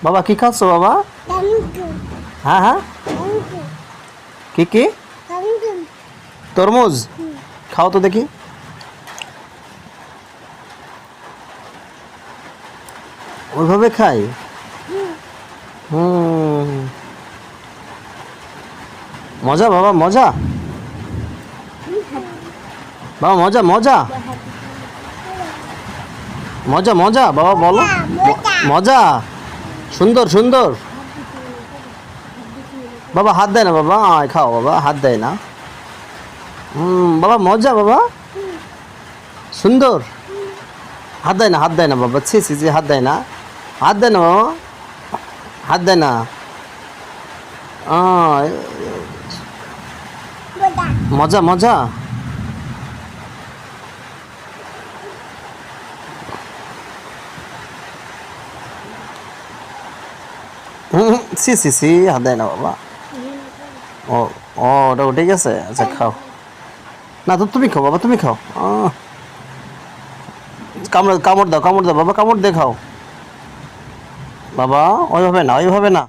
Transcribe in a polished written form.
বাবা কি খাচ্ছ বাবা? হ্যাঁ হ্যাঁ, কি কি? তরমুজ খাও তো দেখি। ওইভাবে খাই? হুম, মজা বাবা, মজা বাবা, মজা মজা মজা মজা বাবা বলো। মজা, সুন্দর সুন্দর। বাবা হাত দেয় না বাবা, আয় খাও বাবা, হাত দেয় না। বাবা মজা বাবা, সুন্দর। হাত দেয় না, হাত দেয় না বাবা, ছি ছি ছি, হাত দেয় না, হাত দেয় না বাবা, হাত দেয় না। আয়, মজা মজা। সি সি সি, হাত দেয় না বাবা। ও, ও ওটা উঠে গেছে, আচ্ছা খাও। না তো তুমি খাও বাবা, তুমি খাও। কামড় কামড় দাও, কামড় দাও বাবা, কামড় দিয়ে খাও বাবা। ওইভাবে না, ওইভাবে না।